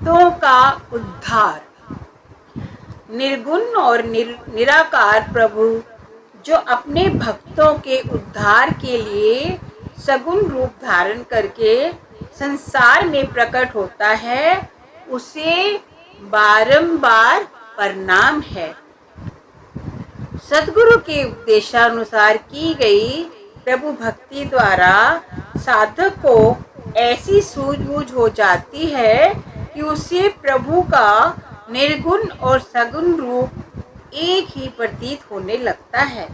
भक्तों का उद्धार। निर्गुण और निराकार प्रभु जो अपने भक्तों के उद्धार के लिए सगुण रूप धारण करके संसार में प्रकट होता है, उसे बारंबार प्रणाम है। सद्गुरु के उपदेशानुसार की गई प्रभु भक्ति द्वारा साधक को ऐसी सूझबूझ हो जाती है कि उसे प्रभु का निर्गुण और सगुण रूप एक ही प्रतीत होने लगता है।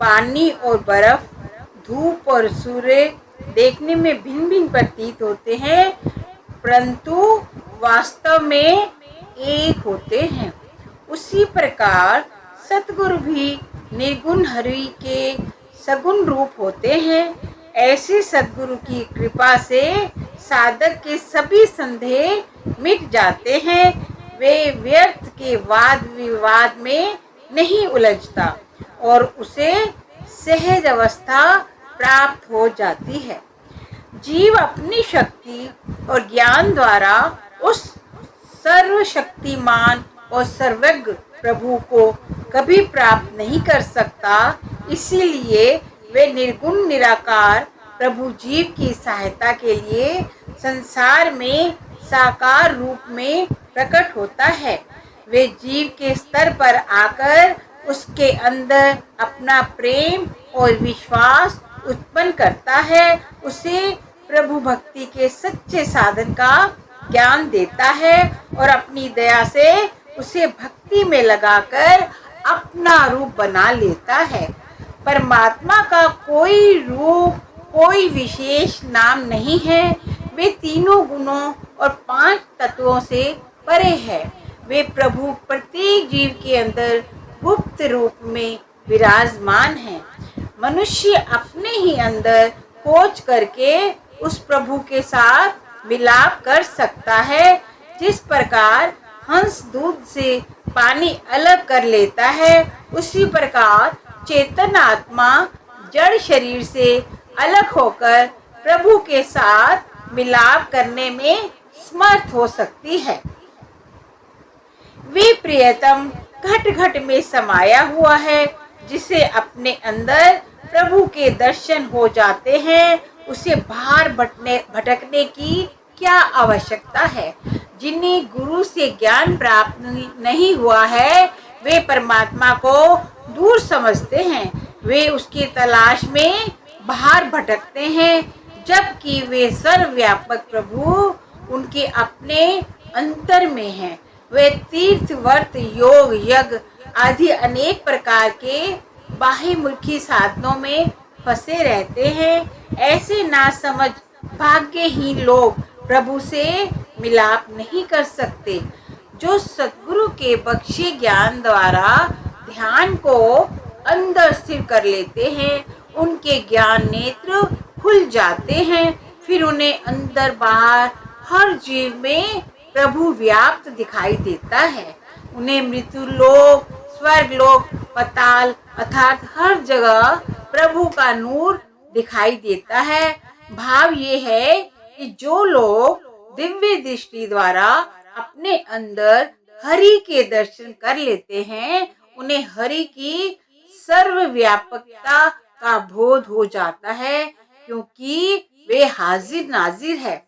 पानी और बर्फ, धूप और सूर्य देखने में भिन्न भिन्न प्रतीत होते हैं, परंतु वास्तव में एक होते हैं। उसी प्रकार सतगुरु भी निर्गुण हरि के सगुण रूप होते हैं। ऐसे सद्गुरु की कृपा से साधक के सभी संदेह मिट जाते हैं। वे व्यर्थ के वाद विवाद में नहीं उलझता और उसे सहज अवस्था प्राप्त हो जाती है। जीव अपनी शक्ति और ज्ञान द्वारा उस सर्वशक्तिमान और सर्वज्ञ प्रभु को कभी प्राप्त नहीं कर सकता। इसीलिए वे निर्गुण निराकार प्रभु जीव की सहायता के लिए संसार में साकार रूप में प्रकट होता है। वे जीव के स्तर पर आकर उसके अंदर अपना प्रेम और विश्वास उत्पन्न करता है, उसे प्रभु भक्ति के सच्चे साधन का ज्ञान देता है और अपनी दया से उसे भक्ति में लगाकर अपना रूप बना लेता है। परमात्मा का कोई रूप, कोई विशेष नाम नहीं है। वे तीनों गुणों और 5 तत्वों से परे है। वे प्रभु प्रत्येक जीव के अंदर गुप्त रूप में विराजमान हैं। मनुष्य अपने ही अंदर खोज करके उस प्रभु के साथ मिलाप कर सकता है। जिस प्रकार हंस दूध से पानी अलग कर लेता है, उसी प्रकार चेतन आत्मा जड़ शरीर से अलग होकर प्रभु के साथ मिलाप करने में समर्थ हो सकती है। वे प्रियतम घट घट में समाया हुआ है। जिसे अपने अंदर प्रभु के दर्शन हो जाते हैं, उसे बाहर भटकने की क्या आवश्यकता है। जिन्हें गुरु से ज्ञान प्राप्त नहीं हुआ है, वे परमात्मा को दूर समझते हैं। वे उसकी तलाश में बाहर भटकते हैं, जबकि वे सर्वव्यापक प्रभु उनके अपने अंतर में हैं। वे तीर्थ व्रत योग यज्ञ आदि अनेक प्रकार के बाह्यमुखी साधनों में फंसे रहते हैं। ऐसे नासमझ भाग्यहीन लोग प्रभु से मिलाप नहीं कर सकते। जो सद्गुरु के बख्शे ज्ञान द्वारा ध्यान को अंदर स्थिर कर लेते हैं, उनके ज्ञान नेत्र खुल जाते हैं। फिर उन्हें अंदर बाहर हर जीव में प्रभु व्याप्त दिखाई देता है। उन्हें मृत्यु लोक, स्वर्ग लोक, पाताल अर्थात हर जगह प्रभु का नूर दिखाई देता है। भाव ये है कि जो लोग दिव्य दृष्टि द्वारा अपने अंदर हरि के दर्शन कर लेते हैं, उन्हें हरि की सर्वव्यापकता का बोध हो जाता है, क्योंकि वे हाजिर नाजिर है।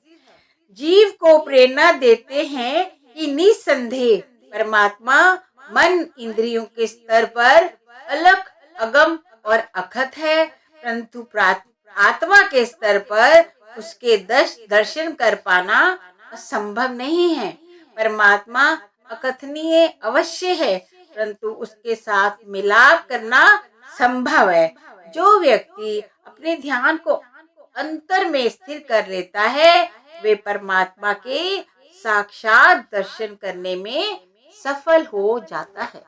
जीव को प्रेरणा देते हैं कि निसंदेह परमात्मा मन इंद्रियों के स्तर पर अलग, अगम और अखत है, परंतु आत्मा के स्तर पर उसके दर्शन कर पाना असंभव नहीं है। परमात्मा अकथनीय अवश्य है, परंतु उसके साथ मिलाप करना संभव है। जो व्यक्ति अपने ध्यान को अंतर में स्थिर कर लेता है, वे परमात्मा के साक्षात दर्शन करने में सफल हो जाता है।